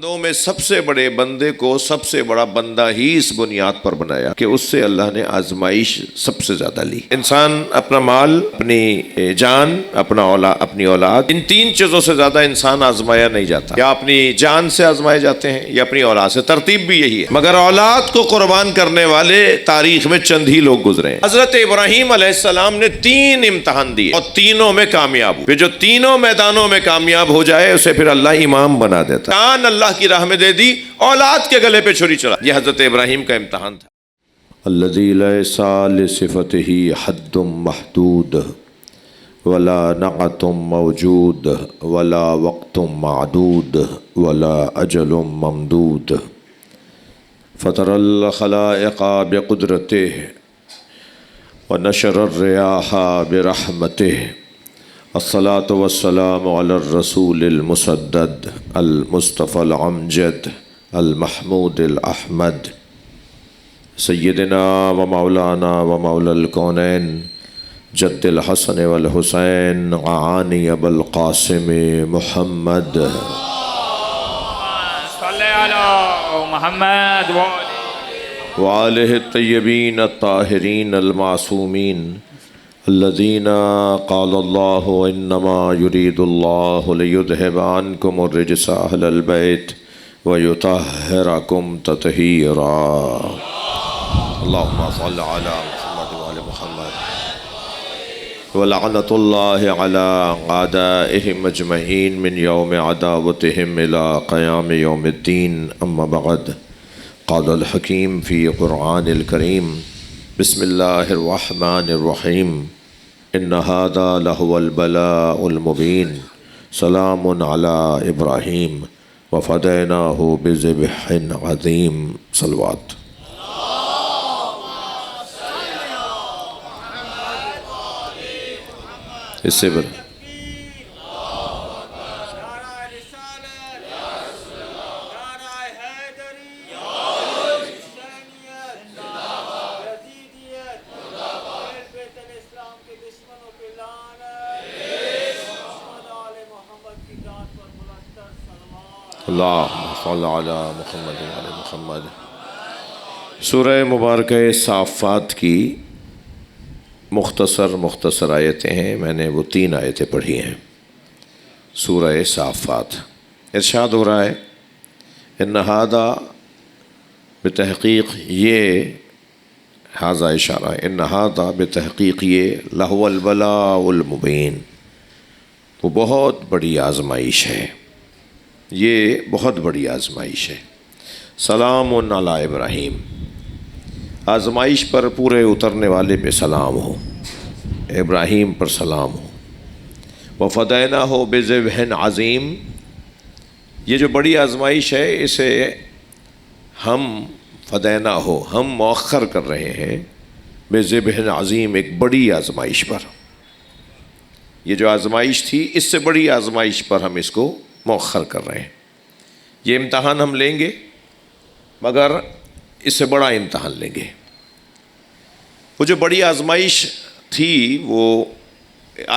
بندوں میں سب سے بڑے بندے کو سب سے بڑا بندہ ہی اس بنیاد پر بنایا کہ اس سے اللہ نے آزمائش سب سے زیادہ لی۔ انسان اپنا مال، اپنی جان، اپنی اولاد، ان تین چیزوں سے زیادہ انسان آزمایا نہیں جاتا۔ یا اپنی جان سے آزمائے جاتے ہیں یا اپنی اولاد سے، ترتیب بھی یہی ہے، مگر اولاد کو قربان کرنے والے تاریخ میں چند ہی لوگ گزرے ہیں۔ حضرت ابراہیم علیہ السلام نے 3 امتحان دیے اور تینوں میں کامیاب ہوئے۔ جو تینوں میدانوں میں کامیاب ہو جائے اسے پھر اللہ امام بنا دیتا۔ جان اللہ کی راہ میں دے دی، اولاد کے گلے پہ چھری چلا، یہ حضرت ابراہیم کا امتحان تھا۔ الذی لیس لصفتہ حد محدود ولا نعت موجود ولا وقت معدود ولا اجل ممدود فطر الخلائق بقدرته ونشر الرياح برحمته الصلاة والسلام على الرسول المسدد المصطفى العمجد المحمود الأحمد سيدنا ومولانا ومولى الكونين جد الحسن والحسين عاني أبا القاسم محمد صلى على محمد وآله الطيبين الطاهرين المعصومين الذين قال الله إنما يريد الله ليذهب عنكم الرجس أهل البيت ويطهركم تطهيرا اللهم صل على محمد وآل محمد ولعنة الله على أعدائهم أجمعين من يوم عداوتهم إلى قيام يوم الدين أما بعد قال الحكيم في قرآن الكريم بسم الله الرحمن الرحيم إن هذا لهو البلاء المبين سلام على إبراهيم وفديناه بذبح عظيم صلوات۔ اس سے بڑھ اللہم صل علی محمد وعلی محمد۔ سورہ مبارکہ صافات کی مختصر آیتیں ہیں، میں نے وہ 3 آیتیں پڑھی ہیں۔ سورہ صافات ارشاد ہو رہا ہے ان ھذا، بتحقیق یہ، ھذا اشارہ ہے، ان ھذا بتحقیق یہ، لہو البلاء المبین، وہ بہت بڑی آزمائش ہے، یہ بہت بڑی آزمائش ہے۔ سلام علی ابراہیم، آزمائش پر پورے اترنے والے پہ سلام ہو، ابراہیم پر سلام ہو۔ وفدیناہ بذبح عظیم، یہ جو بڑی آزمائش ہے اسے ہم فدیناہ، ہم مؤخر کر رہے ہیں بذبح عظیم، ایک بڑی آزمائش پر۔ یہ جو آزمائش تھی اس سے بڑی آزمائش پر ہم اس کو مؤخر کر رہے ہیں۔ یہ امتحان ہم لیں گے مگر اس سے بڑا امتحان لیں گے۔ وہ جو بڑی آزمائش تھی وہ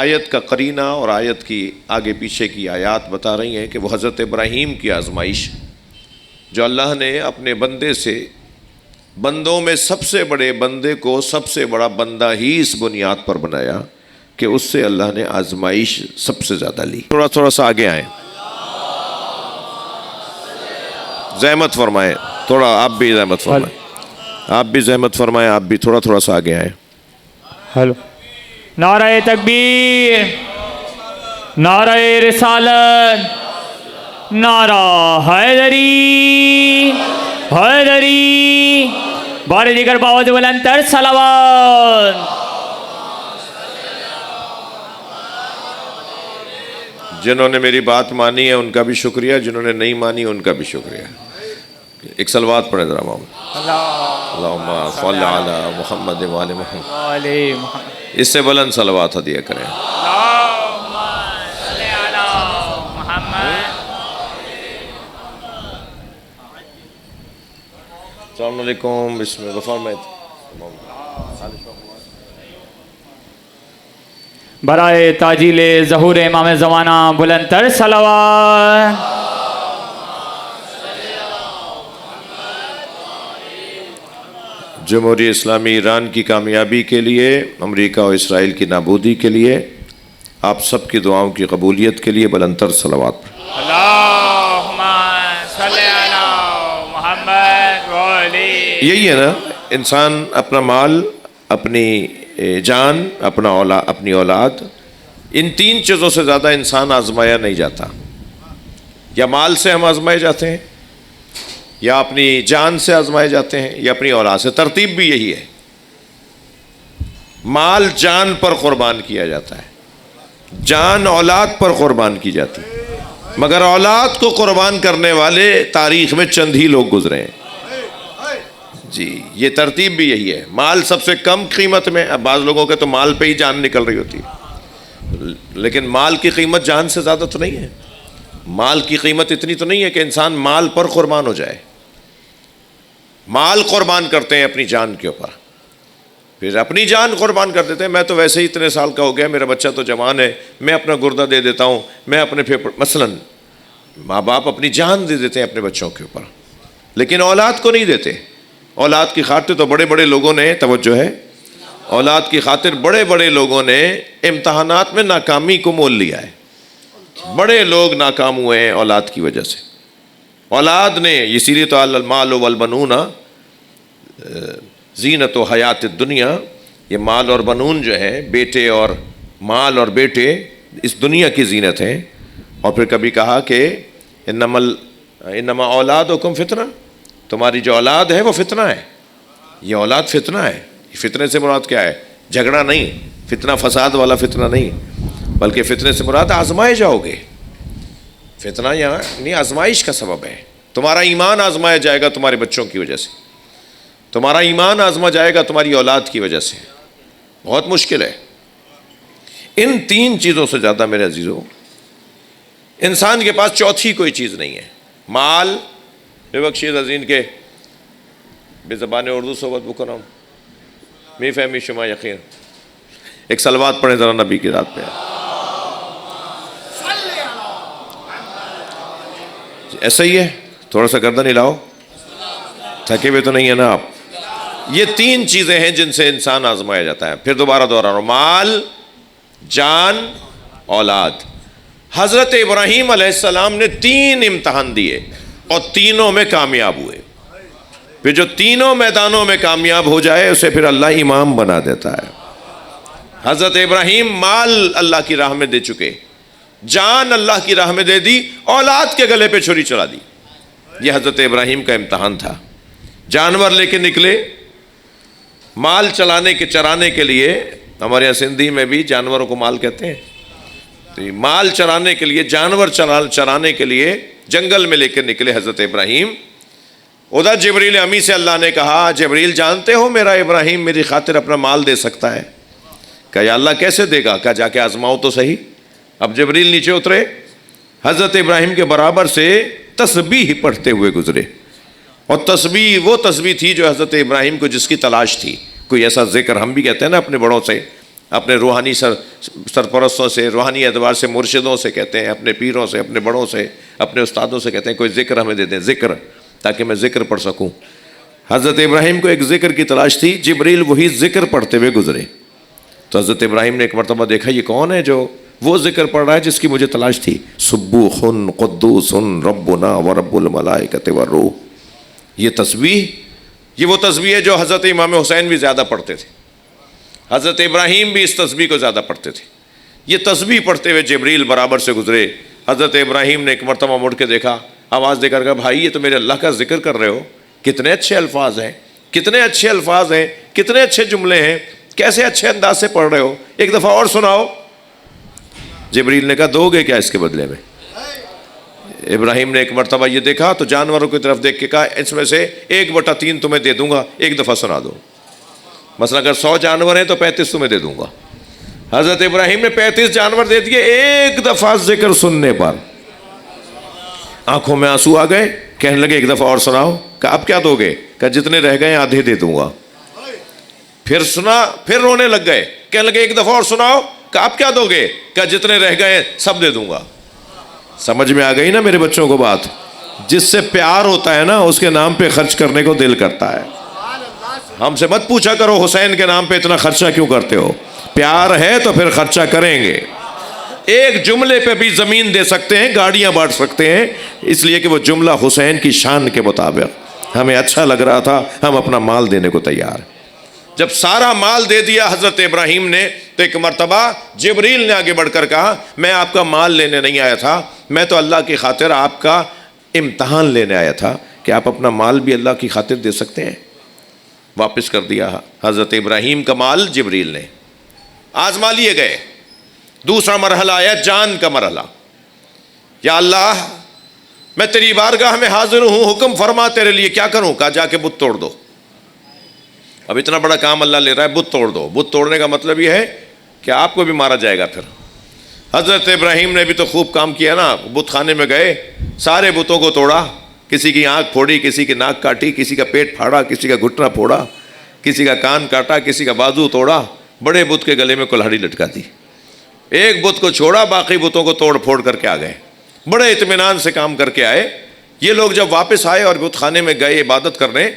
آیت کا قرینہ اور آیت کی آگے پیچھے کی آیات بتا رہی ہیں کہ وہ حضرت ابراہیم کی آزمائش، جو اللہ نے اپنے بندے سے، بندوں میں سب سے بڑے بندے کو سب سے بڑا بندہ ہی اس بنیاد پر بنایا کہ اس سے اللہ نے آزمائش سب سے زیادہ لی۔ تھوڑا سا آگے آئیں، زحمت فرمائیں، تھوڑا آپ بھی زحمت فرمائیں، آپ بھی تھوڑا سا آگے آئیں۔ ہلو، نعرہ تکبیر، نعرہ رسالت، نعرہ حیدری، حیدری، بار دیگر باوجود بلند تر صلوات۔ جنہوں نے میری بات مانی ہے ان کا بھی شکریہ، جنہوں نے نہیں مانی ان کا بھی شکریہ۔ ایک صلوات پڑھیں ذرا محمد، اللہم صل علی محمد وآل محمد، اس سے بلند صلوات ہدیہ کریں۔ اللہم صل علی محمد۔ السلام علیکم، بسم اللہ فرمائیں۔ برائے تاجیل ظہور امام زمانہ بلند تر صلوات۔ جمہوریہ اسلامی ایران کی کامیابی کے لیے، امریکہ اور اسرائیل کی نابودی کے لیے، آپ سب کی دعاؤں کی قبولیت کے لیے بلندتر صلوات پڑھیں۔ اللہم صلی علی محمد وعلی۔ یہی ہے نا، انسان اپنا مال، اپنی جان، اپنی اولاد، ان تین چیزوں سے زیادہ انسان آزمایا نہیں جاتا۔ یا مال سے ہم آزمائے جاتے ہیں، یا اپنی جان سے آزمائے جاتے ہیں، یا اپنی اولاد سے۔ ترتیب بھی یہی ہے، مال جان پر قربان کیا جاتا ہے، جان اولاد پر قربان کی جاتی ہے، مگر اولاد کو قربان کرنے والے تاریخ میں چند ہی لوگ گزرے ہیں۔ جی یہ ترتیب بھی یہی ہے، مال سب سے کم قیمت میں، اب بعض لوگوں کے تو مال پہ ہی جان نکل رہی ہوتی ہے، لیکن مال کی قیمت جان سے زیادہ تو نہیں ہے۔ مال کی قیمت اتنی تو نہیں ہے کہ انسان مال پر قربان ہو جائے۔ مال قربان کرتے ہیں اپنی جان کے اوپر، پھر اپنی جان قربان کر دیتے ہیں۔ میں تو ویسے ہی اتنے سال کا ہو گیا، میرا بچہ تو جوان ہے، میں اپنا گردہ دے دیتا ہوں، میں اپنے پھیپھڑ، مثلاً ماں باپ اپنی جان دے دیتے ہیں اپنے بچوں کے اوپر، لیکن اولاد کو نہیں دیتے۔ اولاد کی خاطر تو بڑے بڑے لوگوں نے، توجہ ہے، اولاد کی خاطر بڑے بڑے لوگوں نے امتحانات میں ناکامی کو مول لیا ہے۔ بڑے لوگ ناکام ہوئے ہیں اولاد کی وجہ سے۔ اولاد نے، اسی لیے تو المال والبنون زینت و حیات الدنیا، یہ مال اور بنون جو ہے، بیٹے اور مال اور بیٹے اس دنیا کی زینت ہیں۔ اور پھر کبھی کہا کہ انما اولادکم فتنہ، تمہاری جو اولاد ہے وہ فتنہ ہے۔ یہ اولاد فتنہ ہے۔ فتنے سے مراد کیا ہے؟ جھگڑا نہیں، فتنہ فساد والا فتنہ نہیں، بلکہ فتنے سے مراد آزمائے جاؤ گے۔ فتنہ یہاں نہیں، آزمائش کا سبب ہے۔ تمہارا ایمان آزمایا جائے گا تمہارے بچوں کی وجہ سے، تمہارا ایمان آزما جائے گا تمہاری اولاد کی وجہ سے۔ بہت مشکل ہے۔ ان تین چیزوں سے زیادہ میرے عزیزوں انسان کے پاس چوتھی کوئی چیز نہیں ہے۔ مال بے بخشید عزین کے بے زبان اردو صحبت بکنم می فہمی شما یقین۔ ایک صلوات پڑھیں ذرا نبی کی ذات پہ۔ ایسا ہی ہے، تھوڑا سا گردن ہلاؤ، تھکے ہوئے تو نہیں ہے نا آپ؟ یہ تین چیزیں ہیں جن سے انسان آزمایا جاتا ہے۔ پھر دوبارہ دوہرا رہا ہوں، مال، جان، اولاد۔ حضرت ابراہیم علیہ السلام نے تین امتحان دیے اور تینوں میں کامیاب ہوئے۔ پھر جو تینوں میدانوں میں کامیاب ہو جائے اسے پھر اللہ امام بنا دیتا ہے۔ حضرت ابراہیم مال اللہ کی راہ میں دے چکے، جان اللہ کی راہ میں دے دی، اولاد کے گلے پہ چھری چلا دی۔ یہ حضرت ابراہیم کا امتحان تھا۔ جانور لے کے نکلے مال چرانے کے لیے، ہمارے یہاں سندھی میں بھی جانوروں کو مال کہتے ہیں، تو مال چرانے کے لیے، جانور چرانے کے لیے جنگل میں لے کے نکلے حضرت ابراہیم۔ ادھر جبریل امی سے اللہ نے کہا، جبریل جانتے ہو میرا ابراہیم میری خاطر اپنا مال دے سکتا ہے؟ کہا یا اللہ کیسے دے گا؟ کہا جا کے آزماؤ تو صحیح۔ اب جبریل نیچے اترے، حضرت ابراہیم کے برابر سے تسبیح پڑھتے ہوئے گزرے، اور تسبیح وہ تسبیح تھی جو حضرت ابراہیم کو جس کی تلاش تھی۔ کوئی ایسا ذکر، ہم بھی کہتے ہیں نا اپنے بڑوں سے، اپنے روحانی سرپرستوں سے، روحانی اعتبار سے مرشدوں سے کہتے ہیں، اپنے پیروں سے، اپنے بڑوں سے، اپنے استادوں سے کہتے ہیں کوئی ذکر ہمیں دے دیں، ذکر، تاکہ میں ذکر پڑھ سکوں۔ حضرت ابراہیم کو ایک ذکر کی تلاش تھی، جبریل وہی ذکر پڑھتے ہوئے گزرے۔ تو حضرت ابراہیم نے ایک مرتبہ دیکھا یہ کون ہے جو وہ ذکر پڑھ رہا ہے جس کی مجھے تلاش تھی؟ سبوح قدوس ربنا ورب الملائکۃ والروح۔ یہ تسبیح، یہ وہ تسبیح ہے جو حضرت امام حسین بھی زیادہ پڑھتے تھے، حضرت ابراہیم بھی اس تسبیح کو زیادہ پڑھتے تھے۔ یہ تسبیح پڑھتے ہوئے جبریل برابر سے گزرے۔ حضرت ابراہیم نے ایک مرتبہ مڑ کے دیکھا، آواز دے کر کہا بھائی یہ تو میرے اللہ کا ذکر کر رہے ہو، کتنے اچھے الفاظ ہیں، کتنے اچھے الفاظ ہیں، کتنے اچھے جملے ہیں، کیسے اچھے انداز سے پڑھ رہے ہو، ایک دفعہ اور سناؤ۔ جبریل نے کہا دو گے کیا اس کے بدلے میں؟ ابراہیم نے ایک مرتبہ یہ دیکھا تو جانوروں کی طرف دیکھ کے کہا اس میں سے 1/3 تمہیں دے دوں گا، ایک دفعہ سنا دو۔ مثلا اگر 100 جانور ہیں تو 35 تمہیں دے دوں گا۔ حضرت ابراہیم نے 35 جانور دے دیے ایک دفعہ ذکر سننے پر۔ آنکھوں میں آنسو آ گئے، کہنے لگے ایک دفعہ اور سناؤ۔ کہا اب کیا دو گے؟ کہا جتنے رہ گئے آدھے دے دوں گا۔ پھر سنا، پھر رونے لگ گئے، کہنے لگے ایک دفعہ اور سناؤ۔ کہا اب کیا دو گے؟ کہا جتنے رہ گئے سب دے دوں گا۔ سمجھ میں آ گئی نا میرے بچوں کو بات؟ جس سے پیار ہوتا ہے نا اس کے نام پہ خرچ کرنے کو دل کرتا ہے۔ ہم سے مت پوچھا کرو حسین کے نام پہ اتنا خرچہ کیوں کرتے ہو، پیار ہے تو پھر خرچہ کریں گے۔ ایک جملے پہ بھی زمین دے سکتے ہیں، گاڑیاں بانٹ سکتے ہیں، اس لیے کہ وہ جملہ حسین کی شان کے مطابق ہمیں اچھا لگ رہا تھا، ہم اپنا مال دینے کو تیار۔ جب سارا مال دے دیا حضرت ابراہیم نے تو ایک مرتبہ جبریل نے آگے بڑھ کر کہا میں آپ کا مال لینے نہیں آیا تھا، میں تو اللہ کی خاطر آپ کا امتحان لینے آیا تھا کہ آپ اپنا مال بھی اللہ کی خاطر دے سکتے ہیں۔ واپس کر دیا حضرت ابراہیم کا مال جبریل نے، آزما لیے گئے۔ دوسرا مرحلہ آیا جان کا مرحلہ، یا اللہ میں تیری بارگاہ میں حاضر ہوں، حکم فرما تیرے لیے کیا کروں؟ کہا جا کے بت توڑ دو۔ اب اتنا بڑا کام اللہ لے رہا ہے، بت توڑ دو۔ بت توڑنے کا مطلب یہ ہے کہ آپ کو بھی مارا جائے گا۔ پھر حضرت ابراہیم نے بھی تو خوب کام کیا نا، بت خانے میں گئے، سارے بتوں کو توڑا، کسی کی آنکھ پھوڑی، کسی کی ناک کاٹی، کسی کا پیٹ پھاڑا، کسی کا گھٹنا پھوڑا، کسی کا کان کاٹا، کسی کا بازو توڑا، بڑے بت کے گلے میں کلہاڑی لٹکا دی۔ ایک بت کو چھوڑا، باقی بتوں کو توڑ پھوڑ کر کے آ گئے، بڑے اطمینان سے کام کر کے آئے۔ یہ لوگ جب واپس آئے اور بت خانے میں گئے عبادت کرنے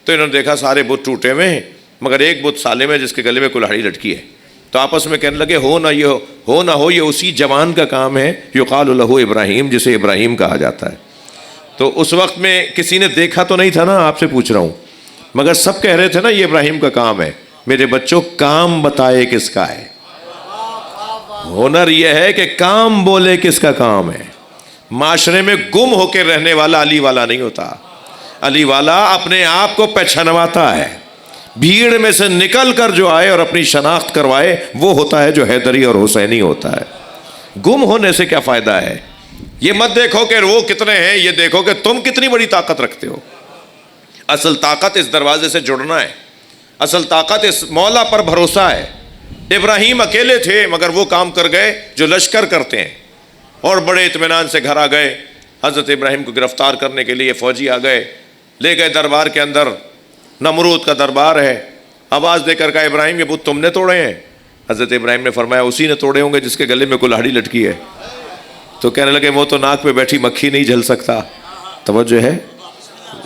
تو انہوں نے دیکھا سارے بت ٹوٹے ہوئے ہیں، مگر ایک بت سالم ہے جس کے گلے میں کلہاڑی لٹکی ہے۔ تو آپس میں کہنے لگے ہو نہ ہو یہ اسی جوان کا کام ہے، یقال لہ ابراہیم، جسے ابراہیم کہا جاتا ہے۔ تو اس وقت میں کسی نے دیکھا تو نہیں تھا نا، آپ سے پوچھ رہا ہوں، مگر سب کہہ رہے تھے نا یہ ابراہیم کا کام ہے۔ میرے بچوں کام بتائے کس کا ہے؟ ہنر یہ ہے کہ کام بولے کس کا کام ہے۔ معاشرے میں گم ہو کے رہنے والا علی والا نہیں ہوتا، علی والا اپنے آپ کو پہچانواتا ہے، بھیڑ میں سے نکل کر جو آئے اور اپنی شناخت کروائے وہ ہوتا ہے جو حیدری اور حسینی ہوتا ہے۔ گم ہونے سے کیا فائدہ ہے؟ یہ مت دیکھو کہ وہ کتنے ہیں، یہ دیکھو کہ تم کتنی بڑی طاقت رکھتے ہو۔ اصل طاقت اس دروازے سے جڑنا ہے، اصل طاقت اس مولا پر بھروسہ ہے۔ ابراہیم اکیلے تھے مگر وہ کام کر گئے جو لشکر کرتے ہیں، اور بڑے اطمینان سے گھر آ گئے۔ حضرت ابراہیم کو گرفتار کرنے کے لیے فوجی آ گئے، لے گئے دربار کے اندر، نمرود کا دربار ہے۔ آواز دے کر کہا ابراہیم یہ بت تم نے توڑے ہیں؟ حضرت ابراہیم نے فرمایا اسی نے توڑے ہوں گے جس کے گلے میں کلہاڑی لٹکی ہے۔ تو کہنے لگے وہ تو ناک پہ بیٹھی مکھی نہیں جل سکتا۔ توجہ ہے،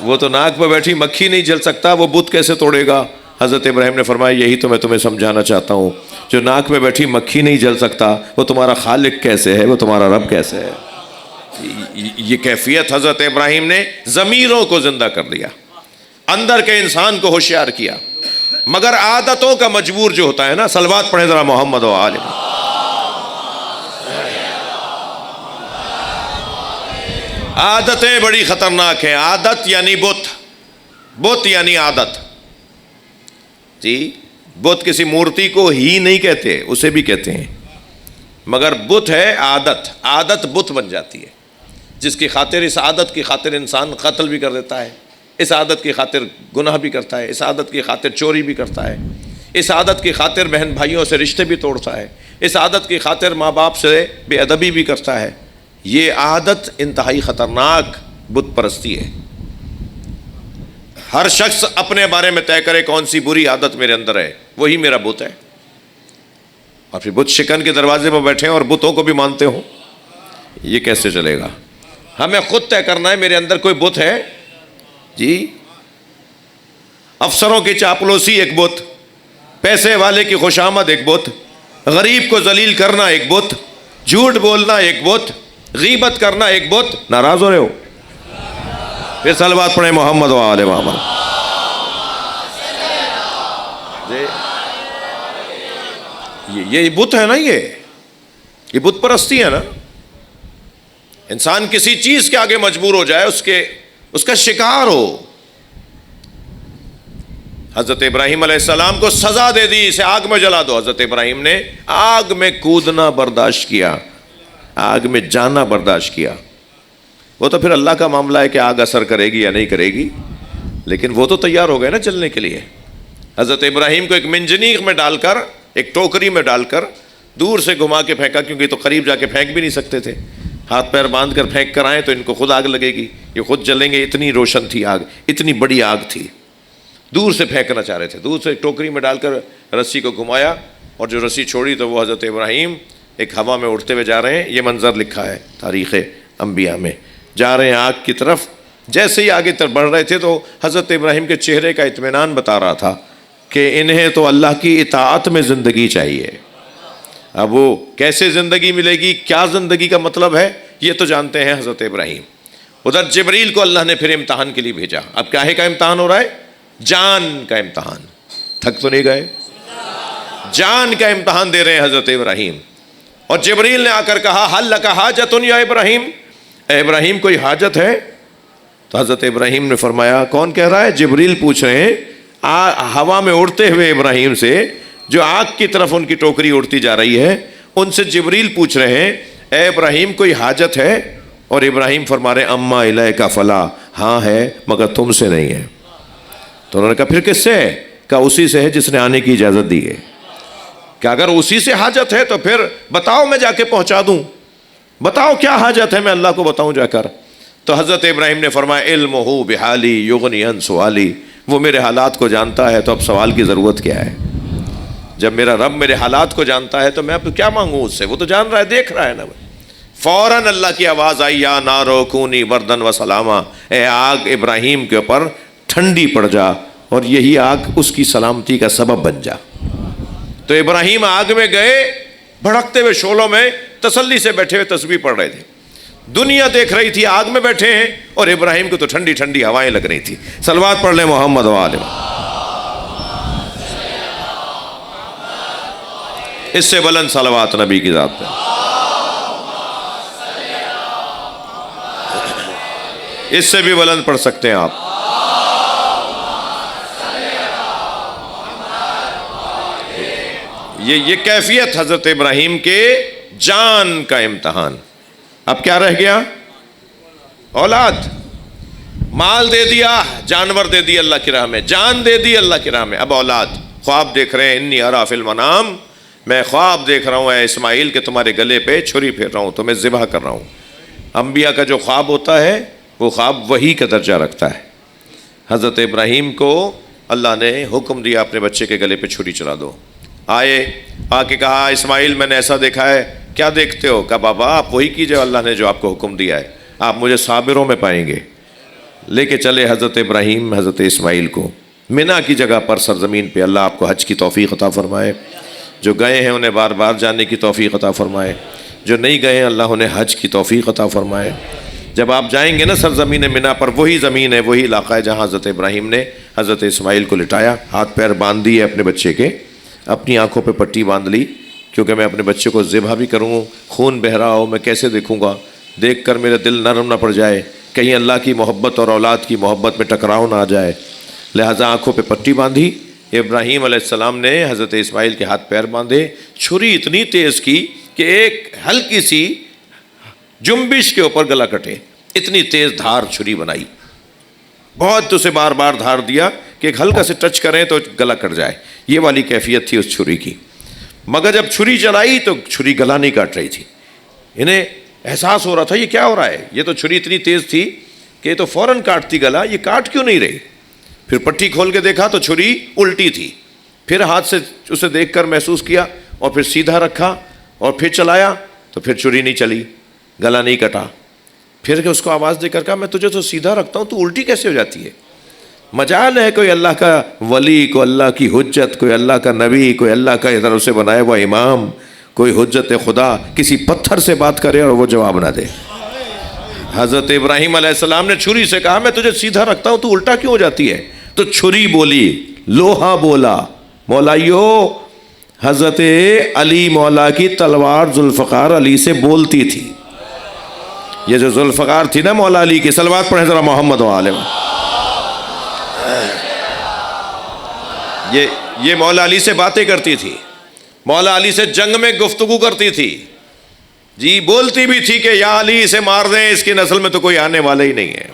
وہ تو ناک پہ بیٹھی مکھی نہیں جل سکتا، وہ بت کیسے توڑے گا؟ حضرت ابراہیم نے فرمایا یہی تو میں تمہیں سمجھانا چاہتا ہوں، جو ناک میں بیٹھی مکھی نہیں جل سکتا وہ تمہارا خالق کیسے ہے، وہ تمہارا رب کیسے ہے؟ یہ کیفیت حضرت ابراہیم نے ضمیروں کو زندہ کر دیا، اندر کے انسان کو ہوشیار کیا۔ مگر عادتوں کا مجبور جو ہوتا ہے نا، صلوات پڑھیں ذرا محمد و آل محمد۔ عادتیں بڑی خطرناک ہیں۔ عادت یعنی بت، بت یعنی عادت۔ جی بت کسی مورتی کو ہی نہیں کہتے، اسے بھی کہتے ہیں، مگر بت ہے عادت۔ عادت بت بن جاتی ہے جس کی خاطر، اس عادت کی خاطر انسان قتل بھی کر دیتا ہے، اس عادت کی خاطر گناہ بھی کرتا ہے، اس عادت کی خاطر چوری بھی کرتا ہے، اس عادت کی خاطر بہن بھائیوں سے رشتے بھی توڑتا ہے، اس عادت کی خاطر ماں باپ سے بے ادبی بھی کرتا ہے۔ یہ عادت انتہائی خطرناک بت پرستی ہے۔ ہر شخص اپنے بارے میں طے کرے کون سی بری عادت میرے اندر ہے، وہی میرا بت ہے۔ اور پھر بت شکن کے دروازے پر بیٹھے ہیں اور بتوں کو بھی مانتے ہو، یہ کیسے چلے گا؟ ہمیں خود طے کرنا ہے میرے اندر کوئی بت ہے۔ جی افسروں کی چاپلوسی ایک بت، پیسے والے کی خوشامد ایک بت، غریب کو ذلیل کرنا ایک بت، جھوٹ بولنا ایک بت، غیبت کرنا ایک بت۔ ناراض ہو رہے ہو؟ پھر صلوات پڑھیں محمد و آل محمد۔ یہ بت ہے نا، یہ بت پرستی ہے نا۔ انسان کسی چیز کے آگے مجبور ہو جائے، اس کا شکار ہو۔ حضرت ابراہیم علیہ السلام کو سزا دے دی، اسے آگ میں جلا دو۔ حضرت ابراہیم نے آگ میں کودنا برداشت کیا، آگ میں جانا برداشت کیا۔ وہ تو پھر اللہ کا معاملہ ہے کہ آگ اثر کرے گی یا نہیں کرے گی، لیکن وہ تو تیار ہو گئے نا چلنے کے لیے۔ حضرت ابراہیم کو ایک منجنیق میں ڈال کر، ایک ٹوکری میں ڈال کر دور سے گھما کے پھینکا، کیونکہ تو قریب جا کے پھینک بھی نہیں سکتے تھے۔ ہاتھ پیر باندھ کر پھینک کر آئیں تو ان کو خود آگ لگے گی، یہ خود جلیں گے، اتنی روشن تھی آگ، اتنی بڑی آگ تھی۔ دور سے پھینکنا چاہ رہے تھے، دور سے ٹوکری میں ڈال کر رسی کو گھمایا، اور جو رسی چھوڑی تو وہ حضرت ابراہیم ایک ہوا میں اڑتے ہوئے جا رہے ہیں۔ یہ منظر لکھا ہے تاریخ انبیاء میں، جا رہے ہیں آگ کی طرف، جیسے ہی آگے تر بڑھ رہے تھے تو حضرت ابراہیم کے چہرے کا اطمینان بتا رہا تھا کہ انہیں تو اللہ کی اطاعت میں زندگی چاہیے۔ اب وہ کیسے زندگی ملے گی، کیا زندگی کا مطلب ہے، یہ تو جانتے ہیں حضرت ابراہیم۔ ادھر جبریل کو اللہ نے پھر امتحان کے لیے بھیجا۔ اب کیا ہے کا امتحان ہو رہا ہے؟ جان کا امتحان۔ تھک تو نہیں گئے؟ جان کا امتحان دے رہے ہیں حضرت ابراہیم۔ اور جبریل نے آ کر کہا حل لک حاجت یا ابراہیم، اے ابراہیم کوئی حاجت ہے؟ تو حضرت ابراہیم نے فرمایا، کون کہہ رہا ہے؟ جبریل پوچھ رہے ہیں ہوا میں اڑتے ہوئے ابراہیم سے، جو آگ کی طرف ان کی ٹوکری اڑتی جا رہی ہے، ان سے جبریل پوچھ رہے ہیں اے ابراہیم کوئی حاجت ہے؟ اور ابراہیم فرما رہے اما الیک فلا، ہاں ہے مگر تم سے نہیں ہے۔ تو انہوں نے کہا پھر کس سے ہے؟ کہا اسی سے ہے جس نے آنے کی اجازت دی ہے۔ کہ اگر اسی سے حاجت ہے تو پھر بتاؤ میں جا کے پہنچا دوں، بتاؤ کیا حاجت ہے میں اللہ کو بتاؤں جا کر۔ تو حضرت ابراہیم نے فرمایا علمہ بحالی یغنی عن سوالی، وہ میرے حالات کو جانتا ہے تو اب سوال کی ضرورت کیا ہے؟ جب میرا رب میرے حالات کو جانتا ہے تو میں اب کیا مانگوں اس سے؟ وہ تو جان رہا ہے، دیکھ رہا ہے نا۔ فوراً اللہ کی آواز آئی یا نارو کونی بردن و سلاما، اے آگ ابراہیم کے اوپر ٹھنڈی پڑ جا اور یہی آگ اس کی سلامتی کا سبب بن جا۔ تو ابراہیم آگ میں گئے، بھڑکتے ہوئے شعلوں میں تسلی سے بیٹھے ہوئے تسبیح پڑھ رہے تھے۔ دنیا دیکھ رہی تھی آگ میں بیٹھے ہیں، اور ابراہیم کو تو ٹھنڈی ٹھنڈی ہوائیں لگ رہی تھی۔ صلوات پڑھ لیں محمد و آلہ۔ اس سے بلند صلوات نبی کی ذات پہ۔ اس سے بھی بلند پڑھ سکتے ہیں آپ۔ یہ کیفیت حضرت ابراہیم کے جان کا امتحان۔ اب کیا رہ گیا؟ اولاد۔ مال دے دیا، جانور دے دی اللہ کی راہ میں، جان دے دی اللہ کی راہ میں، اب اولاد۔ خواب دیکھ رہے ہیں انی ارا فی المنام، میں خواب دیکھ رہا ہوں اے اسماعیل کہ تمہارے گلے پہ چھری پھیر رہا ہوں، تمہیں ذبح کر رہا ہوں۔ انبیاء کا جو خواب ہوتا ہے وہ خواب وحی کا درجہ رکھتا ہے۔ حضرت ابراہیم کو اللہ نے حکم دیا اپنے بچے کے گلے پہ چھری چلا دو۔ آئے، آ کے کہا اسماعیل میں نے ایسا دیکھا ہے، کیا دیکھتے ہو؟ کہا بابا آپ وہی کیجئے اللہ نے جو آپ کو حکم دیا ہے، آپ مجھے صابروں میں پائیں گے۔ لے کے چلے حضرت ابراہیم حضرت اسماعیل کو منا کی جگہ پر سرزمین پہ۔ اللہ آپ کو حج کی توفیق عطا فرمائے، جو گئے ہیں انہیں بار بار جانے کی توفیق عطا فرمائے، جو نہیں گئے ہیں اللہ انہیں حج کی توفیق عطا فرمائے۔ جب آپ جائیں گے نا سرزمین منا پر، وہی زمین ہے، وہی علاقہ ہے جہاں حضرت ابراہیم نے حضرت اسماعیل کو لٹایا، ہاتھ پیر باندھ دیے اپنے بچے کے، اپنی آنکھوں پہ پٹی باندھ لی، کیونکہ میں اپنے بچے کو ذبح بھی کروں، خون بہہ رہا ہو، میں کیسے دیکھوں گا؟ دیکھ کر میرا دل نرم نہ پڑ جائے، کہیں اللہ کی محبت اور اولاد کی محبت میں ٹکراؤ نہ آ جائے، لہٰذا آنکھوں پہ پٹی باندھی۔ ابراہیم علیہ السلام نے حضرت اسماعیل کے ہاتھ پیر باندھے، چھری اتنی تیز کی کہ ایک ہلکی سی جنبش کے اوپر گلا کٹے، اتنی تیز دھار چھری بنائی، بہت اسے بار بار دھار دیا کہ ایک ہلکا سے ٹچ کریں تو گلا کٹ جائے، یہ والی کیفیت تھی اس چھری کی۔ مگر جب چھری چلائی تو چھری گلا نہیں کاٹ رہی تھی، انہیں احساس ہو رہا تھا یہ کیا ہو رہا ہے، یہ تو چھری اتنی تیز تھی کہ یہ تو فوراً کاٹتی گلا، یہ کاٹ کیوں نہیں رہی؟ پھر پٹی کھول کے دیکھا تو چھری الٹی تھی، پھر ہاتھ سے اسے دیکھ کر محسوس کیا اور پھر سیدھا رکھا اور پھر چلایا تو پھر چھری نہیں چلی، گلا نہیں کٹا۔ پھر کہ اس کو آواز دے کر کہا میں تجھے تو سیدھا رکھتا ہوں، تو الٹی کیسے ہو جاتی ہے؟ مجال ہے کوئی اللہ کا ولی، کوئی اللہ کی حجت، کوئی اللہ کا نبی، کوئی اللہ کا طرف سے بنایا ہوا امام، کوئی حجت خدا کسی پتھر سے بات کرے اور وہ جواب نہ دے۔ حضرت ابراہیم علیہ السلام نے چھری سے کہا میں تجھے سیدھا رکھتا ہوں تو الٹا کیوں ہو جاتی ہے؟ تو چھری بولی، لوہا بولا۔ مولائیو، حضرت علی مولا کی تلوار ذوالفقار علی سے بولتی تھی۔ یہ جو ذوالفقار تھی نا مولا علی کی، صلوات پڑھیں ذرا محمد و آلہ۔ یہ مولا علی سے باتیں کرتی تھی، مولا علی سے جنگ میں گفتگو کرتی تھی، جی بولتی بھی تھی کہ یا علی اسے مار دیں، اس کی نسل میں تو کوئی آنے والا ہی نہیں ہے،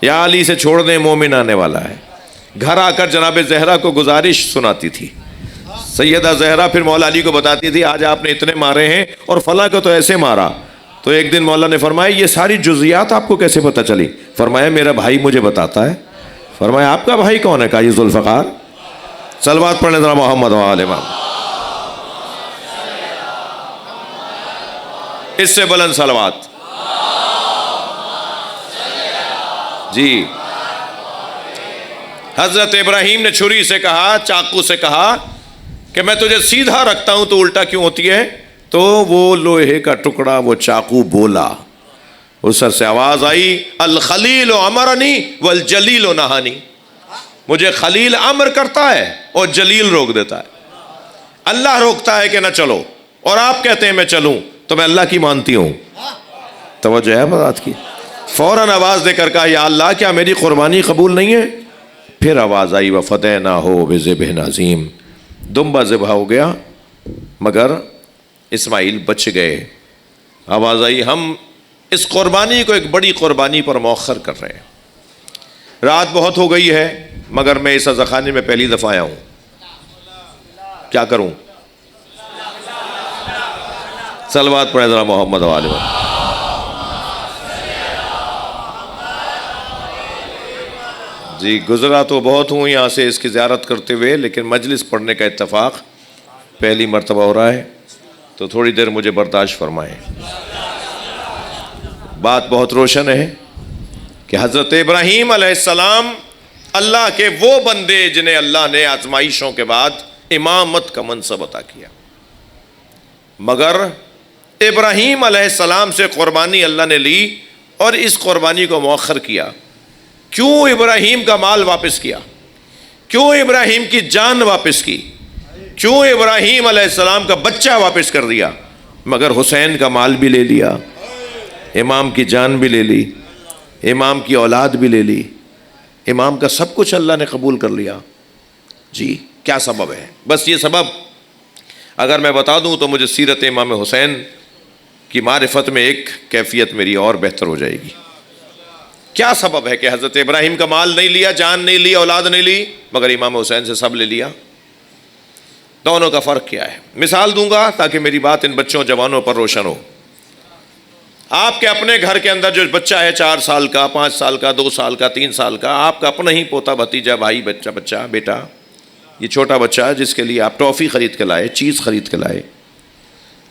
یا علی سے چھوڑ دیں مومن آنے والا ہے۔ گھر آ کر جناب زہرا کو گزارش سناتی تھی، سیدہ زہرا پھر مولا علی کو بتاتی تھی آج آپ نے اتنے مارے ہیں اور فلاں کو تو ایسے مارا۔ تو ایک دن مولا نے فرمایا یہ ساری جزیات آپ کو کیسے پتہ چلی؟ فرمایا میرا بھائی مجھے بتاتا ہے۔ فرمایا آپ کا بھائی کون ہے؟ کہا یہ ذوالفقار۔ صلوات پڑھنے ذرا محمد و آلہ محمد۔ اس سے بلند صلوات۔ جی حضرت ابراہیم نے چھری سے کہا، چاقو سے کہا کہ میں تجھے سیدھا رکھتا ہوں تو الٹا کیوں ہوتی ہے؟ تو وہ لوہے کا ٹکڑا، وہ چاقو بولا، اس سر سے آواز آئی، الخلیل امرنی والجلیل نہانی، مجھے خلیل امر کرتا ہے اور جلیل روک دیتا ہے۔ اللہ روکتا ہے کہ نہ چلو اور آپ کہتے ہیں میں چلوں، تو میں اللہ کی مانتی ہوں۔ توجہ ہے بات کی؟ فوراً آواز دے کر کہا یا اللہ کیا میری قربانی قبول نہیں ہے؟ پھر آواز آئی وَفَدَيْنَاهُ بِذِبْحٍ عَظِيمٍ، دمبا ذبح ہو گیا مگر اسماعیل بچ گئے۔ آواز آئی ہم اس قربانی کو ایک بڑی قربانی پر مؤخر کر رہے ہیں۔ رات بہت ہو گئی ہے مگر میں اس عزاخانے میں پہلی دفعہ آیا ہوں، کیا کروں؟ صلوات پڑھیں ذرا محمد و آل محمد۔ جی گزرا تو بہت ہوں یہاں سے اس کی زیارت کرتے ہوئے، لیکن مجلس پڑھنے کا اتفاق پہلی مرتبہ ہو رہا ہے تو تھوڑی دیر مجھے برداشت فرمائیں۔ بات بہت روشن ہے کہ حضرت ابراہیم علیہ السلام اللہ کے وہ بندے جنہیں اللہ نے آزمائشوں کے بعد امامت کا منصب عطا کیا، مگر ابراہیم علیہ السلام سے قربانی اللہ نے لی اور اس قربانی کو مؤخر کیا۔ کیوں ابراہیم کا مال واپس کیا؟ کیوں ابراہیم کی جان واپس کی؟ کیوں ابراہیم علیہ السلام کا بچہ واپس کر دیا؟ مگر حسین کا مال بھی لے لیا، امام کی جان بھی لے لی، امام کی اولاد بھی لے لی، امام کا سب کچھ اللہ نے قبول کر لیا۔ جی کیا سبب ہے؟ بس یہ سبب اگر میں بتا دوں تو مجھے سیرت امام حسین کی معرفت میں ایک کیفیت میری اور بہتر ہو جائے گی۔ کیا سبب ہے کہ حضرت ابراہیم کا مال نہیں لیا، جان نہیں لی، اولاد نہیں لی، مگر امام حسین سے سب لے لیا؟ دونوں کا فرق کیا ہے؟ مثال دوں گا تاکہ میری بات ان بچوں جوانوں پر روشن ہو۔ آپ کے اپنے گھر کے اندر جو بچہ ہے 4 سال کا، 5 سال کا، 2 سال کا، 3 سال کا، آپ کا اپنا ہی پوتا بھتیجا، بھائی، بچہ بیٹا، یہ چھوٹا بچہ جس کے لیے آپ ٹافی خرید کے لائے، چیز خرید کے لائے،